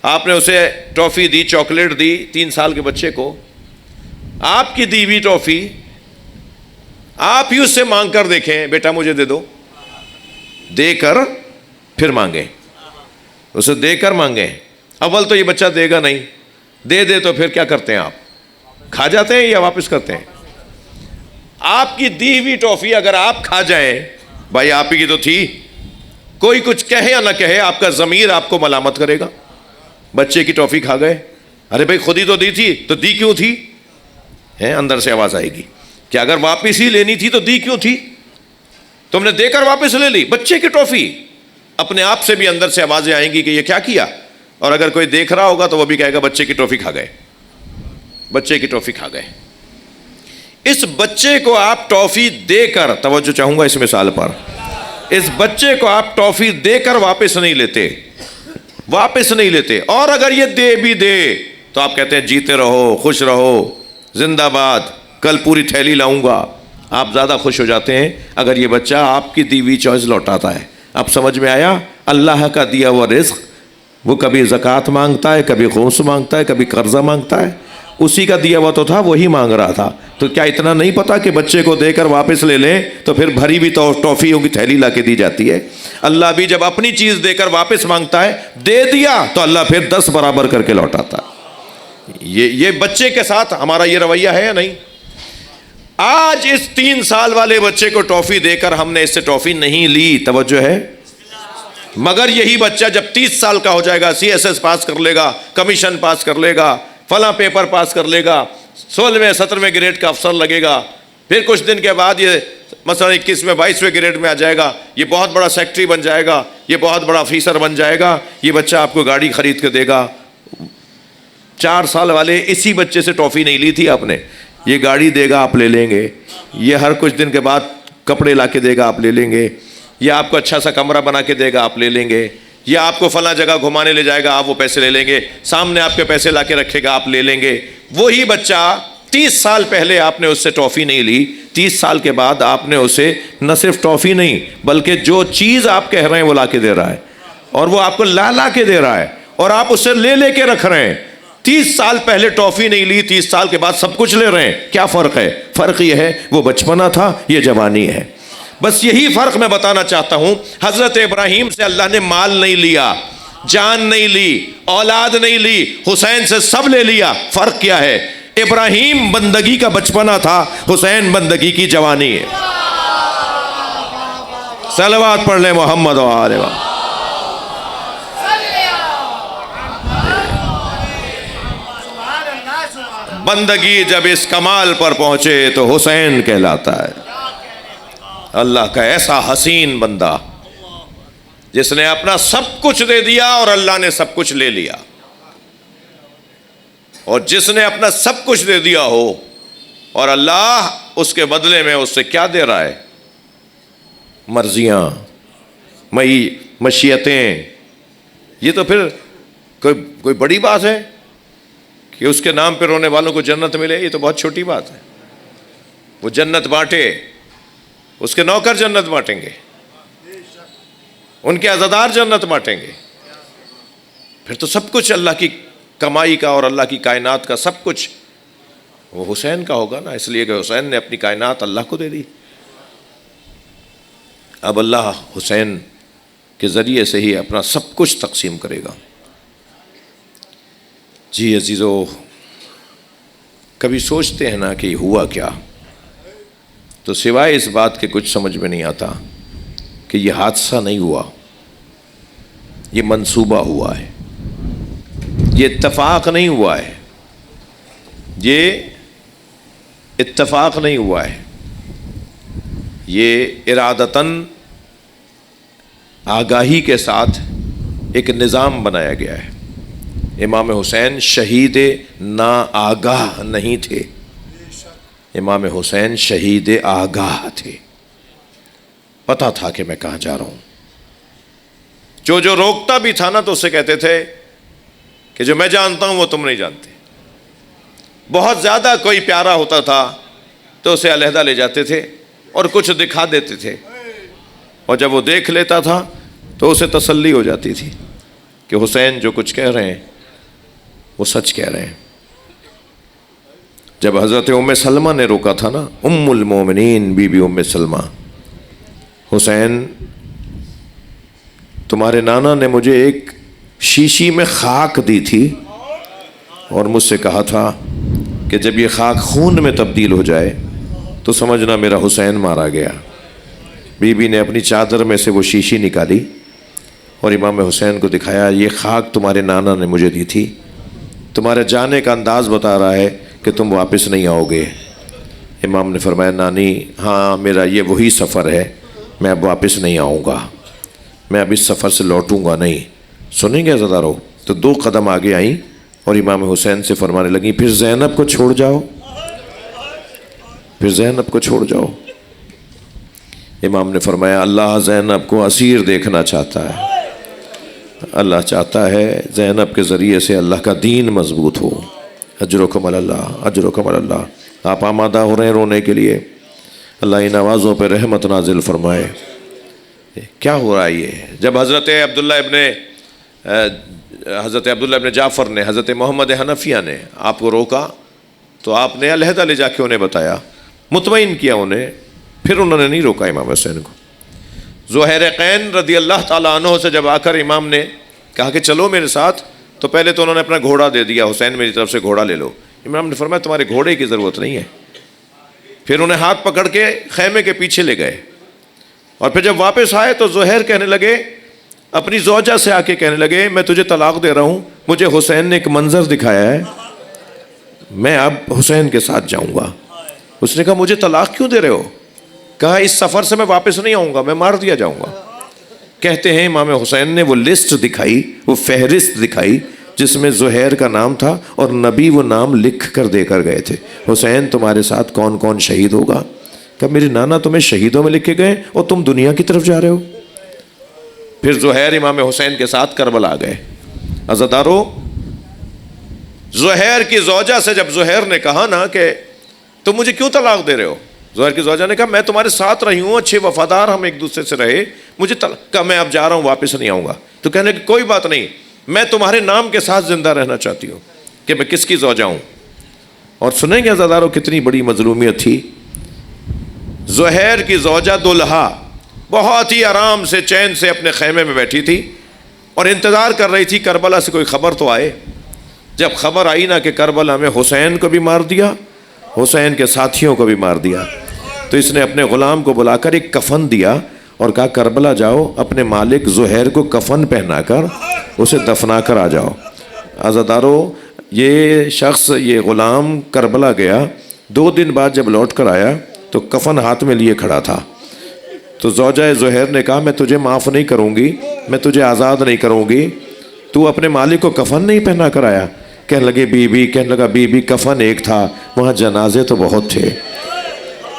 آپ نے اسے ٹافی دی، چاکلیٹ دی 3 سال کے بچے کو، آپ کی دی ہوئی ٹافی آپ ہی اس سے مانگ کر دیکھیں، بیٹا مجھے دے دو، دے کر پھر مانگیں، اسے دے کر مانگیں۔ اول تو یہ بچہ دے گا نہیں، دے تو پھر کیا کرتے ہیں آپ؟ کھا جاتے ہیں یا واپس کرتے ہیں؟ آپ کی دی ہوئی ٹافی اگر آپ کھا جائیں، بھائی آپ ہی کی تو تھی، کوئی کچھ کہے یا نہ کہے آپ کا ضمیر آپ کو ملامت کرے گا۔ بچے کی ٹافی کھا گئے، ارے بھائی خود ہی تو دی تھی، تو دی کیوں تھی؟ اندر سے آواز آئے گی کہ اگر واپس ہی لینی تھی تو دی کیوں تھی؟ تم نے دے کر واپس لے لی بچے کی ٹافی۔ اپنے آپ سے بھی اندر سے آوازیں آئیں گی کہ یہ کیا کیا، اور اگر کوئی دیکھ رہا ہوگا تو وہ بھی کہے گا بچے کی ٹافی کھا گئے، بچے کی ٹافی کھا گئے۔ اس بچے کو آپ ٹافی دے کر، توجہ چاہوں گا اس مثال پر، اس بچے کو آپ ٹافی دے کر واپس نہیں لیتے، اور اگر یہ دے بھی دے تو آپ کہتے ہیں جیتے رہو، خوش رہو، زندہ باد، کل پوری تھیلی لاؤں گا۔ آپ زیادہ خوش ہو جاتے ہیں اگر یہ بچہ آپ کی دی ہوئی چوائس لوٹاتا ہے۔ اب سمجھ میں آیا؟ اللہ کا دیا ہوا رزق وہ کبھی زکوٰۃ مانگتا ہے، کبھی خمس مانگتا ہے، کبھی قرضہ مانگتا ہے، اسی کا دیا ہوا تو تھا وہی مانگ رہا تھا۔ تو کیا اتنا نہیں پتا کہ بچے کو دے کر واپس لے لیں تو پھر بھری بھی ٹافیوں کی تھیلی لا کے دی جاتی ہے؟ اللہ بھی جب اپنی چیز دے کر واپس مانگتا ہے، دے دیا تو اللہ پھر 10 برابر کر کے لوٹاتا ہے۔ یہ بچے کے ساتھ ہمارا یہ رویہ ہے یا نہیں؟ آج اس 3 سال والے بچے کو ٹافی دے کر ہم نے اس سے ٹافی نہیں لی، توجہ ہے، مگر یہی بچہ جب 30 سال کا ہو جائے گا، CSS پاس کر لے گا، کمیشن پاس کر لے گا، فلاں پیپر پاس کر لے گا، 16ویں 17ویں گریڈ کا افسر لگے گا، پھر کچھ دن کے بعد یہ مثلا 21ویں 22ویں گریڈ میں آ جائے گا، یہ بہت بڑا سیکٹری بن جائے گا، یہ بہت بڑا آفیسر بن جائے گا، یہ بچہ آپ کو گاڑی خرید کے دے گا۔ 4 سال والے اسی بچے سے ٹافی نہیں لی تھی آپ نے، یہ گاڑی دے گا آپ لے لیں گے، یہ ہر کچھ دن کے بعد کپڑے لا کے دے گا آپ لے لیں گے، یہ آپ کو اچھا سا کمرہ بنا کے دے گا آپ لے لیں گے، یہ آپ کو فلاں جگہ گھمانے لے جائے گا آپ وہ پیسے لے لیں گے، سامنے آپ کے پیسے لا کے رکھے گا آپ لے لیں گے۔ وہی بچہ 30 سال پہلے آپ نے اس سے ٹافی نہیں لی، 30 سال کے بعد آپ نے اسے نہ صرف ٹافی نہیں بلکہ جو چیز آپ کہہ رہے ہیں وہ لا کے دے رہا ہے، اور وہ آپ کو لا کے دے رہا ہے، اور آپ اسے لے کے رکھ رہے ہیں۔ 30 سال پہلے ٹافی نہیں لی، 30 سال کے بعد سب کچھ لے رہے ہیں. کیا فرق ہے؟ فرق یہ ہے وہ بچپنا تھا، یہ جوانی ہے. بس یہی فرق میں بتانا چاہتا ہوں. حضرت ابراہیم سے اللہ نے مال نہیں لیا، جان نہیں لی، اولاد نہیں لی. حسین سے سب لے لیا. فرق کیا ہے؟ ابراہیم بندگی کا بچپنا تھا، حسین بندگی کی جوانی ہے. صلوات پڑھ لیں محمد و آل محمد. بندگی جب اس کمال پر پہنچے تو حسین کہلاتا ہے. اللہ کا ایسا حسین بندہ جس نے اپنا سب کچھ دے دیا اور اللہ نے سب کچھ لے لیا. اور جس نے اپنا سب کچھ دے دیا ہو اور اللہ اس کے بدلے میں اس سے کیا دے رہا ہے؟ مرضیاں، مشیتیں. یہ تو پھر کوئی بڑی بات ہے کہ اس کے نام پہ رونے والوں کو جنت ملے؟ یہ تو بہت چھوٹی بات ہے. وہ جنت بانٹے، اس کے نوکر جنت بانٹیں گے، ان کے عزادار جنت بانٹیں گے. پھر تو سب کچھ اللہ کی کمائی کا اور اللہ کی کائنات کا سب کچھ وہ حسین کا ہوگا نا، اس لیے کہ حسین نے اپنی کائنات اللہ کو دے دی. اب اللہ حسین کے ذریعے سے ہی اپنا سب کچھ تقسیم کرے گا. جی عزیزو، کبھی سوچتے ہیں نا کہ ہوا کیا، تو سوائے اس بات کے کچھ سمجھ میں نہیں آتا کہ یہ حادثہ نہیں ہوا، یہ منصوبہ ہوا ہے، یہ اتفاق نہیں ہوا ہے، یہ اتفاق نہیں ہوا ہے، یہ ارادتاً آگاہی کے ساتھ ایک نظام بنایا گیا ہے. امام حسین شہید نا آگاہ نہیں تھے، امام حسین شہید آگاہ تھے. پتا تھا کہ میں کہاں جا رہا ہوں. جو روکتا بھی تھا نا تو اسے کہتے تھے کہ جو میں جانتا ہوں وہ تم نہیں جانتے. بہت زیادہ کوئی پیارا ہوتا تھا تو اسے علیحدہ لے جاتے تھے اور کچھ دکھا دیتے تھے، اور جب وہ دیکھ لیتا تھا تو اسے تسلی ہو جاتی تھی کہ حسین جو کچھ کہہ رہے ہیں وہ سچ کہہ رہے ہیں. جب حضرت ام سلمہ نے روکا تھا نا، ام المومنین بی بی ام سلمہ، حسین تمہارے نانا نے مجھے ایک شیشی میں خاک دی تھی اور مجھ سے کہا تھا کہ جب یہ خاک خون میں تبدیل ہو جائے تو سمجھنا میرا حسین مارا گیا. بی بی نے اپنی چادر میں سے وہ شیشی نکالی اور امام حسین کو دکھایا، یہ خاک تمہارے نانا نے مجھے دی تھی، تمہارے جانے کا انداز بتا رہا ہے کہ تم واپس نہیں آؤ گے. امام نے فرمایا، نانی ہاں میرا یہ وہی سفر ہے، میں اب واپس نہیں آؤں گا، میں اب اس سفر سے لوٹوں گا نہیں. سنیں گے عزادارو؟ تو 2 قدم آگے آئیں اور امام حسین سے فرمانے لگیں، پھر زینب کو چھوڑ جاؤ، پھر زینب کو چھوڑ جاؤ. امام نے فرمایا، اللہ زینب کو اسیر دیکھنا چاہتا ہے، اللہ چاہتا ہے زینب کے ذریعے سے اللہ کا دین مضبوط ہو. اجرکم اللہ، اجرکم اللہ. آپ آمادہ ہو رہے ہیں رونے کے لیے؟ اللہ ان آوازوں پہ رحمت نازل فرمائے. کیا ہو رہا ہے یہ؟ جب حضرت عبداللہ ابن جعفر نے، حضرت محمد حنفیہ نے آپ کو روکا تو آپ نے علیحدہ لے جا کے انہیں بتایا، مطمئن کیا انہیں، پھر انہوں نے نہیں روکا امام حسین کو. زہیرقین رضی اللہ تعالیٰ عنہ سے جب آ کر امام نے کہا کہ چلو میرے ساتھ، تو پہلے تو انہوں نے اپنا گھوڑا دے دیا، حسین میری طرف سے گھوڑا لے لو. امام نے فرمایا تمہارے گھوڑے کی ضرورت نہیں ہے. پھر انہیں ہاتھ پکڑ کے خیمے کے پیچھے لے گئے، اور پھر جب واپس آئے تو زہیر کہنے لگے، اپنی زوجہ سے آ کے کہنے لگے، میں تجھے طلاق دے رہا ہوں، مجھے حسین نے ایک منظر دکھایا ہے، میں اب حسین کے ساتھ جاؤں گا. اس نے کہا مجھے طلاق کیوں دے رہے ہو؟ کہا اس سفر سے میں واپس نہیں آؤں گا، میں مار دیا جاؤں گا. کہتے ہیں امام حسین نے وہ لسٹ دکھائی، وہ فہرست دکھائی جس میں زہیر کا نام تھا، اور نبی وہ نام لکھ کر دے کر گئے تھے، حسین تمہارے ساتھ کون کون شہید ہوگا. کہ میری نانا تمہیں شہیدوں میں لکھ کے گئے اور تم دنیا کی طرف جا رہے ہو. پھر زہیر امام حسین کے ساتھ کربلا گئے. عزادارو، زہیر کی زوجہ سے جب زہیر نے کہا نا کہ تم مجھے کیوں طلاق دے رہے ہو، زہیر کی زوجہ نے کہا میں تمہارے ساتھ رہی ہوں، اچھے وفادار ہم ایک دوسرے سے رہے، مجھے کہا میں اب جا رہا ہوں، واپس نہیں آؤں گا. تو کہنے کہ کوئی بات نہیں، میں تمہارے نام کے ساتھ زندہ رہنا چاہتی ہوں. کہ میں کس کی زوجہ ہوں. اور سنیں گے عزیزارو کتنی بڑی مظلومیت تھی. زہیر کی زوجہ دلہا بہت ہی آرام سے چین سے اپنے خیمے میں بیٹھی تھی اور انتظار کر رہی تھی کربلا سے کوئی خبر تو آئے. جب خبر آئی نا کہ کربلا میں حسین کو بھی مار دیا, حسین کے ساتھیوں کو بھی مار دیا, تو اس نے اپنے غلام کو بلا کر ایک کفن دیا اور کہا کربلا جاؤ, اپنے مالک زہیر کو کفن پہنا کر اسے دفنا کر آ جاؤ. عزادارو یہ شخص, یہ غلام کربلا گیا, 2 دن بعد جب لوٹ کر آیا تو کفن ہاتھ میں لیے کھڑا تھا. تو زوجہ زہیر نے کہا میں تجھے معاف نہیں کروں گی, میں تجھے آزاد نہیں کروں گی, تو اپنے مالک کو کفن نہیں پہنا کر آیا. کہنے لگے کہنے لگا بی بی کفن ایک تھا, وہاں جنازے تو بہت تھے,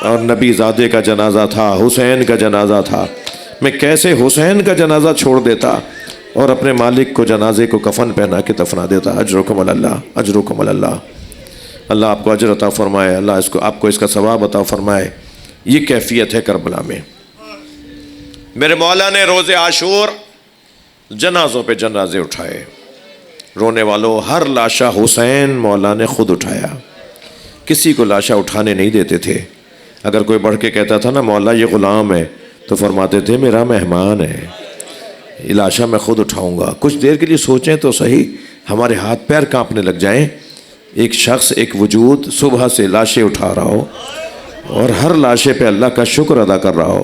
اور نبی زادے کا جنازہ تھا, حسین کا جنازہ تھا, میں کیسے حسین کا جنازہ چھوڑ دیتا اور اپنے مالک کو جنازے کو کفن پہنا کے دفنا دیتا. اجرکم اللہ, اجرکم اللہ. اللہ آپ کو اجر عطا فرمائے, اللہ آپ کو اس کا ثواب عطا فرمائے. یہ کیفیت ہے کربلا میں. میرے مولا نے روز عاشور جنازوں پہ جنازے اٹھائے. رونے والوں, ہر لاشا حسین مولا نے خود اٹھایا, کسی کو لاشا اٹھانے نہیں دیتے تھے. اگر کوئی بڑھ کے کہتا تھا نا مولا یہ غلام ہے, تو فرماتے تھے میرا مہمان ہے, یہ لاشا میں خود اٹھاؤں گا. کچھ دیر کے لیے سوچیں تو صحیح, ہمارے ہاتھ پیر کانپنے لگ جائیں. ایک شخص, ایک وجود صبح سے لاشیں اٹھا رہا ہو اور ہر لاشے پہ اللہ کا شکر ادا کر رہا ہو.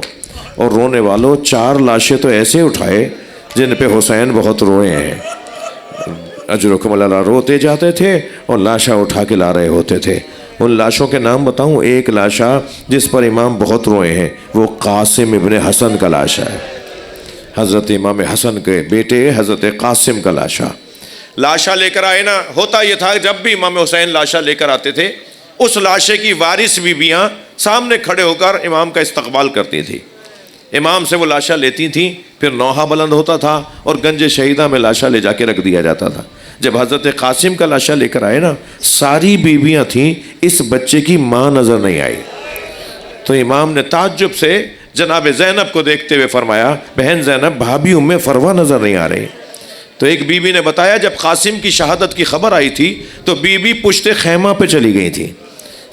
اور رونے والوں, 4 لاشیں تو ایسے اٹھائے جن پہ حسین بہت روئے ہیں. اجرکم اللہ. روتے جاتے تھے اور لاشا اٹھا کے لا رہے ہوتے تھے. ان لاشوں کے نام بتاؤں, ایک لاشا جس پر امام بہت روئے ہیں وہ قاسم ابن حسن کا لاشا ہے. حضرت امام حسن کے بیٹے حضرت قاسم کا لاشا. لاشا لے کر آئے نا, ہوتا یہ تھا جب بھی امام حسین لاشا لے کر آتے تھے, اس لاشے کی وارث بیویاں سامنے کھڑے ہو کر امام کا استقبال کرتی تھی. امام سے وہ لاشا لیتی تھیں, پھر نوحہ بلند ہوتا تھا اور گنج شہیدہ میں لاشا لے جا کے رکھ دیا جاتا تھا. جب حضرت قاسم کا لاشا لے کر آئے نا, ساری بیویاں تھیں, اس بچے کی ماں نظر نہیں آئی. تو امام نے تعجب سے جناب زینب کو دیکھتے ہوئے فرمایا بہن زینب, بھابھی ام فروہ نظر نہیں آ رہی. تو ایک بی بی نے بتایا جب قاسم کی شہادت کی خبر آئی تھی تو بی بی پشت خیمہ پہ چلی گئی تھی.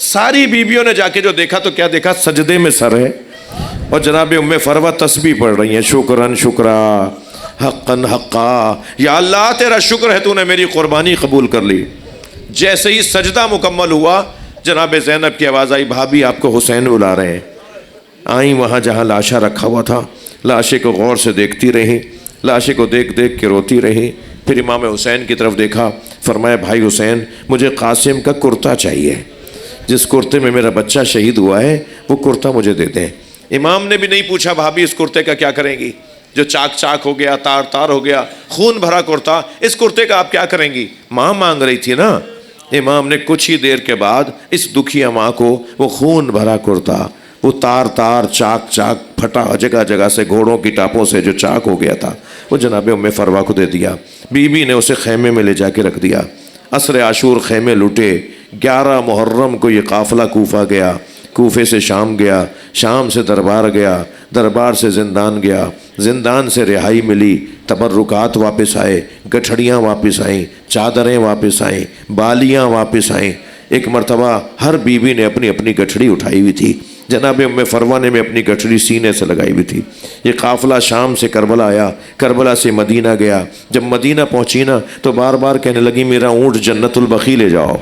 ساری بیویوں نے جا کے جو دیکھا تو کیا دیکھا, سجدے میں سر ہے اور جناب ام فروہ تسبیح پڑھ رہی ہیں, شکرن شکرا حقن حقا, یا اللہ تیرا شکر ہے تو نے میری قربانی قبول کر لی. جیسے ہی سجدہ مکمل ہوا, جناب زینب کی آواز آئی بھابھی آپ کو حسین بلا رہے ہیں. آئیں وہاں جہاں لاشا رکھا ہوا تھا, لاشے کو غور سے دیکھتی رہی, لاشے کو دیکھ دیکھ کے روتی رہی. پھر امام حسین کی طرف دیکھا, فرمایا بھائی حسین مجھے قاسم کا کرتا چاہیے, جس کرتے میں میرا بچہ شہید ہوا ہے وہ کرتا مجھے دے دیں. امام نے بھی نہیں پوچھا بھابھی اس کرتے کا کیا کریں گی, جو چاک چاک ہو گیا, تار تار ہو گیا, خون بھرا کرتا, اس کرتے کا آپ کیا کریں گی, ماں مانگ رہی تھی نا. امام نے کچھ ہی دیر کے بعد اس دکھیا ماں کو وہ خون بھرا کرتا, وہ تار تار چاک چاک پھٹا جگہ جگہ سے گھوڑوں کی ٹاپوں سے جو چاک ہو گیا تھا, وہ جناب ام فروہ کو دے دیا. بی بی نے اسے خیمے میں لے جا کے رکھ دیا. عصر عاشور خیمے لوٹے. 11 محرم کو یہ قافلہ کوفہ گیا, کوفے سے شام گیا, شام سے دربار گیا, دربار سے زندان گیا, زندان سے رہائی ملی, تبرکات واپس آئے, گٹھڑیاں واپس آئیں, چادریں واپس آئیں, بالیاں واپس آئیں. ایک مرتبہ ہر بیوی نے اپنی اپنی گٹھڑی اٹھائی ہوئی تھی. جناب ام فروہ نے میں اپنی گٹھڑی سینے سے لگائی ہوئی تھی. یہ قافلہ شام سے کربلا آیا, کربلا سے مدینہ گیا. جب مدینہ پہنچی نا تو بار بار کہنے لگی میرا اونٹ جنت البقیع لے جاؤ,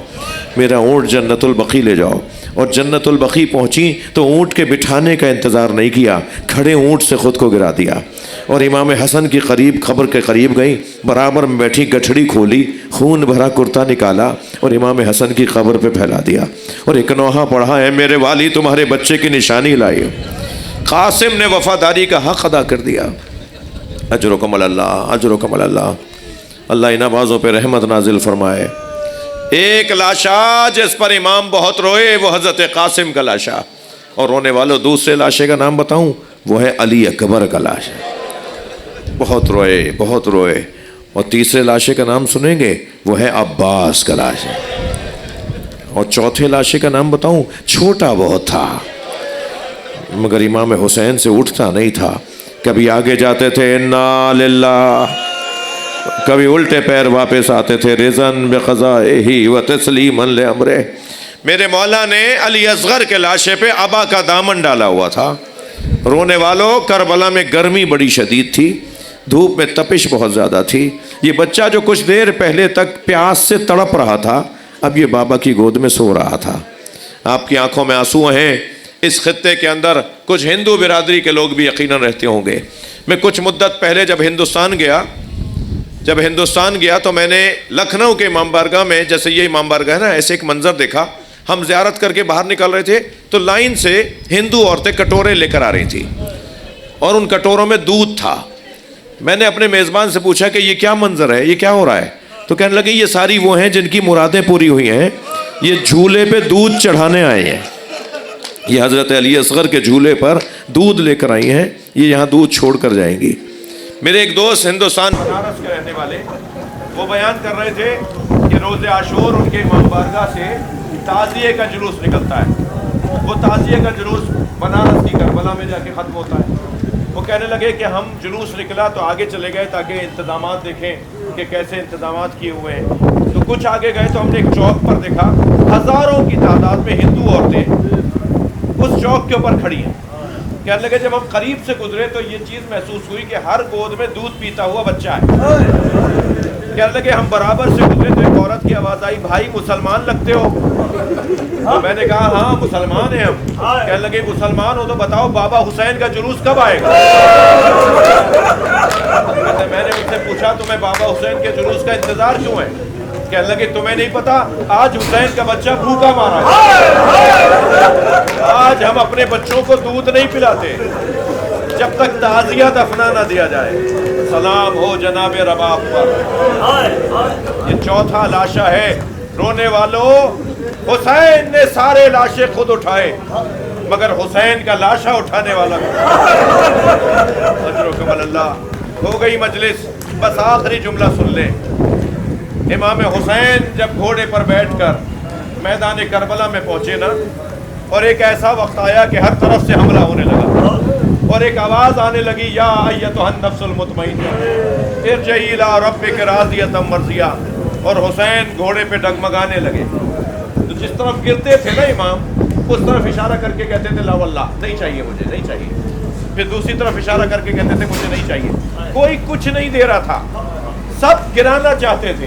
میرا اونٹ جنت البقیع لے جاؤ. اور جنت البقیع پہنچی تو اونٹ کے بٹھانے کا انتظار نہیں کیا, کھڑے اونٹ سے خود کو گرا دیا. اور امام حسن کی قریب, قبر کے قریب گئی, برابر میں بیٹھی گٹھڑی کھولی, خون بھرا کرتا نکالا اور امام حسن کی قبر پہ پھیلا دیا. اور ایک نوحہ پڑھا, اے میرے والی تمہارے بچے کی نشانی لائی. قاسم نے وفاداری کا حق ادا کر دیا. اجرکم اللہ, اجرکم اللہ. اللہ ان آوازوں پہ رحمت نازل فرمائے. ایک لاشا جس پر امام بہت روئے وہ حضرت قاسم کا لاشا. اور رونے والوں دوسرے لاشے کا نام بتاؤں, وہ ہے علی اکبر کا لاشا. بہت روئے, بہت روئے. اور تیسرے لاشے کا نام سنیں گے, وہ ہے عباس کا لاشا. اور چوتھے لاشے کا نام بتاؤں, چھوٹا بہت تھا مگر امام حسین سے اٹھتا نہیں تھا. کبھی آگے جاتے تھے انا للہ کبھی الٹے پیر واپس آتے تھے، رضن بقضائہ و تسلیما لامرہ۔ میرے مولا نے علی اصغر کے لاشے پہ ابا کا دامن ڈالا ہوا تھا۔ رونے والوں، کربلا میں گرمی بڑی شدید تھی، دھوپ میں تپش بہت زیادہ تھی۔ یہ بچہ جو کچھ دیر پہلے تک پیاس سے تڑپ رہا تھا، اب یہ بابا کی گود میں سو رہا تھا۔ آپ کی آنکھوں میں آنسو ہیں۔ اس خطے کے اندر کچھ ہندو برادری کے لوگ بھی یقیناً رہتے ہوں گے۔ میں کچھ مدت پہلے جب ہندوستان گیا تو میں نے لکھنؤ کے امام بارگاہ میں، جیسے یہ امام بارگاہ ہے نا، ایسے ایک منظر دیکھا۔ ہم زیارت کر کے باہر نکل رہے تھے تو لائن سے ہندو عورتیں کٹورے لے کر آ رہی تھیں اور ان کٹوروں میں دودھ تھا۔ میں نے اپنے میزبان سے پوچھا کہ یہ کیا منظر ہے، یہ کیا ہو رہا ہے؟ تو کہنے لگے یہ ساری وہ ہیں جن کی مرادیں پوری ہوئی ہیں، یہ جھولے پہ دودھ چڑھانے آئے ہیں۔ یہ حضرت علی اصغر کے جھولے پر دودھ لے کر آئی ہیں، یہ یہاں دودھ چھوڑ کر جائیں گی۔ میرے ایک دوست ہندوستان بنارس کے رہنے والے، وہ بیان کر رہے تھے کہ روز عاشور ان کے امام بارگاہ سے تعزیے کا جلوس نکلتا ہے۔ وہ تعزیے کا جلوس بنارس کی کربلا میں جا کے ختم ہوتا ہے۔ وہ کہنے لگے کہ ہم جلوس نکلا تو آگے چلے گئے تاکہ انتظامات دیکھیں کہ کیسے انتظامات کیے ہوئے ہیں۔ تو کچھ آگے گئے تو ہم نے ایک چوک پر دیکھا، ہزاروں کی تعداد میں ہندو عورتیں اس چوک کے اوپر کھڑی ہیں۔ کہنے لگے جب ہم قریب سے گزرے تو یہ چیز محسوس ہوئی کہ ہر گود میں دودھ پیتا ہوا بچہ ہے۔ کہنے لگے ہم برابر سے گزرے تو ایک عورت کی آواز آئی، بھائی مسلمان لگتے ہو؟ تو میں نے کہا ہاں مسلمان ہیں ہم۔ کہنے لگے مسلمان ہو تو بتاؤ بابا حسین کا جلوس کب آئے گا؟ میں نے ان سے پوچھا تمہیں بابا حسین کے جلوس کا انتظار کیوں ہے؟ کہنے لگے تمہیں نہیں پتا آج حسین کا بچہ بھوکا مارا ہے، آج ہم اپنے بچوں کو دودھ نہیں پلاتے جب تک تعزیہ دفنا نہ دیا جائے۔ سلام ہو جناب رباب پر۔ یہ چوتھا لاشا ہے۔ رونے والوں، حسین نے سارے لاشے خود اٹھائے مگر حسین کا لاشا اٹھانے والا اجرکم اللہ۔ ہو گئی مجلس، بس آخری جملہ سن لیں۔ امام حسین جب گھوڑے پر بیٹھ کر میدان کربلا میں پہنچے نا، اور ایک ایسا وقت آیا کہ ہر طرف سے حملہ ہونے لگا اور ایک آواز آنے لگی، یا ایتھا النفس المطمئنہ ارجعی الی ربک راضیۃ مرضیہ، اور حسین گھوڑے پہ ڈگمگانے لگے۔ تو جس طرف گرتے تھے نا امام، اس طرف اشارہ کر کے کہتے تھے لا واللہ نہیں چاہیے مجھے، نہیں چاہیے۔ پھر دوسری طرف اشارہ کر کے کہتے تھے مجھے نہیں چاہیے۔ کوئی کچھ نہیں دے رہا تھا، سب گرانا چاہتے تھے۔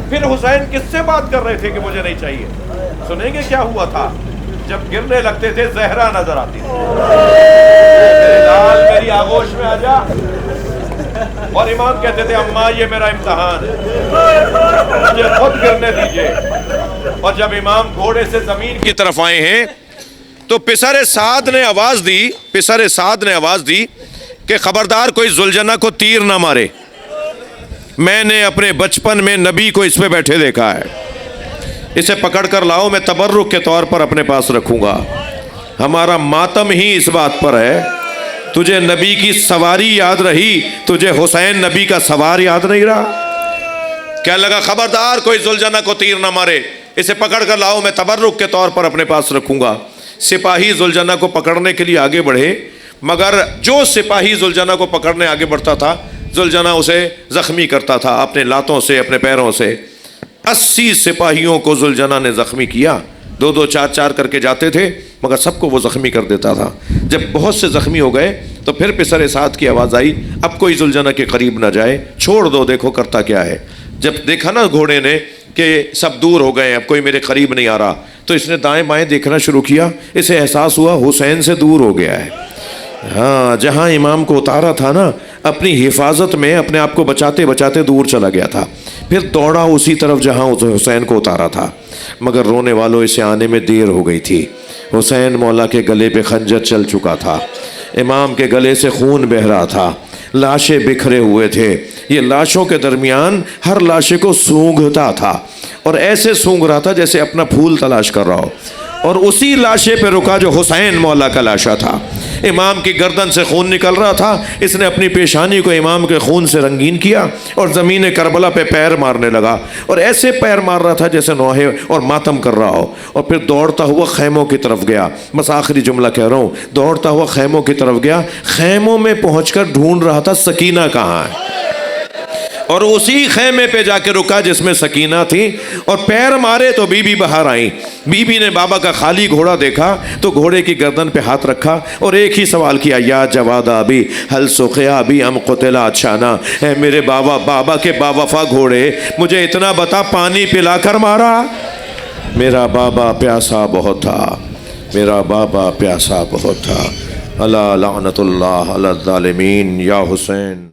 پھر حسین کس سے بات کر رہے تھے کہ مجھے نہیں چاہیے؟ سنیں گے کیا ہوا تھا؟ جب گرنے لگتے تھے زہرا نظر آتی تھی، میرے لال میری آغوش میں آ جا، اور امام کہتے تھے اماں یہ میرا امتحان ہے، مجھے خود گرنے دیجئے۔ اور جب امام گھوڑے سے زمین کی طرف آئے ہیں تو پسر سعد نے آواز دی کہ خبردار کوئی ذوالجنہ کو تیر نہ مارے، میں نے اپنے بچپن میں نبی کو اس پہ بیٹھے دیکھا ہے، اسے پکڑ کر لاؤ، میں تبرک کے طور پر اپنے پاس رکھوں گا۔ ہمارا ماتم ہی اس بات پر ہے، تجھے نبی کی سواری یاد رہی، تجھے حسین نبی کا سوار یاد نہیں رہا۔ کیا لگا خبردار کوئی ذوالجنہ کو تیر نہ مارے، اسے پکڑ کر لاؤ، میں تبرک کے طور پر اپنے پاس رکھوں گا۔ سپاہی ذوالجنہ کو پکڑنے کے لیے آگے بڑھے، مگر جو سپاہی ذوالجنہ کو پکڑنے آگے بڑھتا تھا ذوالجنہ اسے زخمی کرتا تھا اپنے لاتوں سے، اپنے پیروں سے۔ 80 سپاہیوں کو ذوالجنہ نے زخمی کیا، 2-2 4-4 کر کے جاتے تھے مگر سب کو وہ زخمی کر دیتا تھا۔ جب بہت سے زخمی ہو گئے تو پھر پسر سعد کی آواز آئی، اب کوئی ذوالجنہ کے قریب نہ جائے، چھوڑ دو، دیکھو کرتا کیا ہے۔ جب دیکھا نا گھوڑے نے کہ سب دور ہو گئے، اب کوئی میرے قریب نہیں آ رہا، تو اس نے دائیں بائیں دیکھنا شروع کیا، اسے احساس ہوا حسین سے دور ہو گیا ہے۔ ہاں، جہاں امام کو اتارا تھا نا، اپنی حفاظت میں اپنے آپ کو بچاتے بچاتے دور چلا گیا تھا، پھر دوڑا اسی طرف جہاں حسین کو اتارا تھا، مگر رونے والوں اسے آنے میں دیر ہو گئی تھی۔ حسین مولا کے گلے پہ خنجر چل چکا تھا، امام کے گلے سے خون بہہ رہا تھا، لاشیں بکھرے ہوئے تھے، یہ لاشوں کے درمیان ہر لاشے کو سونگھتا تھا، اور ایسے سونگھ رہا تھا جیسے اپنا پھول تلاش کر رہا ہو، اور اسی لاشے پہ رکا جو حسین مولا کا لاشا تھا۔ امام کی گردن سے خون نکل رہا تھا، اس نے اپنی پیشانی کو امام کے خون سے رنگین کیا اور زمین کربلا پہ پیر مارنے لگا، اور ایسے پیر مار رہا تھا جیسے نوحے اور ماتم کر رہا ہو، اور پھر دوڑتا ہوا خیموں کی طرف گیا۔ بس آخری جملہ کہہ رہا ہوں، دوڑتا ہوا خیموں کی طرف گیا، خیموں میں پہنچ کر ڈھونڈ رہا تھا سکینہ کہاں ہے، اور اسی خیمے پہ جا کے رکا جس میں سکینہ تھی، اور پیر مارے تو بی بی باہر آئیں۔ بی بی نے بابا کا خالی گھوڑا دیکھا تو گھوڑے کی گردن پہ ہاتھ رکھا اور ایک ہی سوال کیا، یا جواد ابی ہل سقیا ابی ام قتل اچھانا، اے میرے بابا کے باوفا گھوڑے، مجھے اتنا بتا پانی پلا کر مارا؟ میرا بابا پیاسا بہت تھا، میرا بابا پیاسا بہت تھا۔ اللہ لعنت اللہ علی الظالمین۔ یا حسین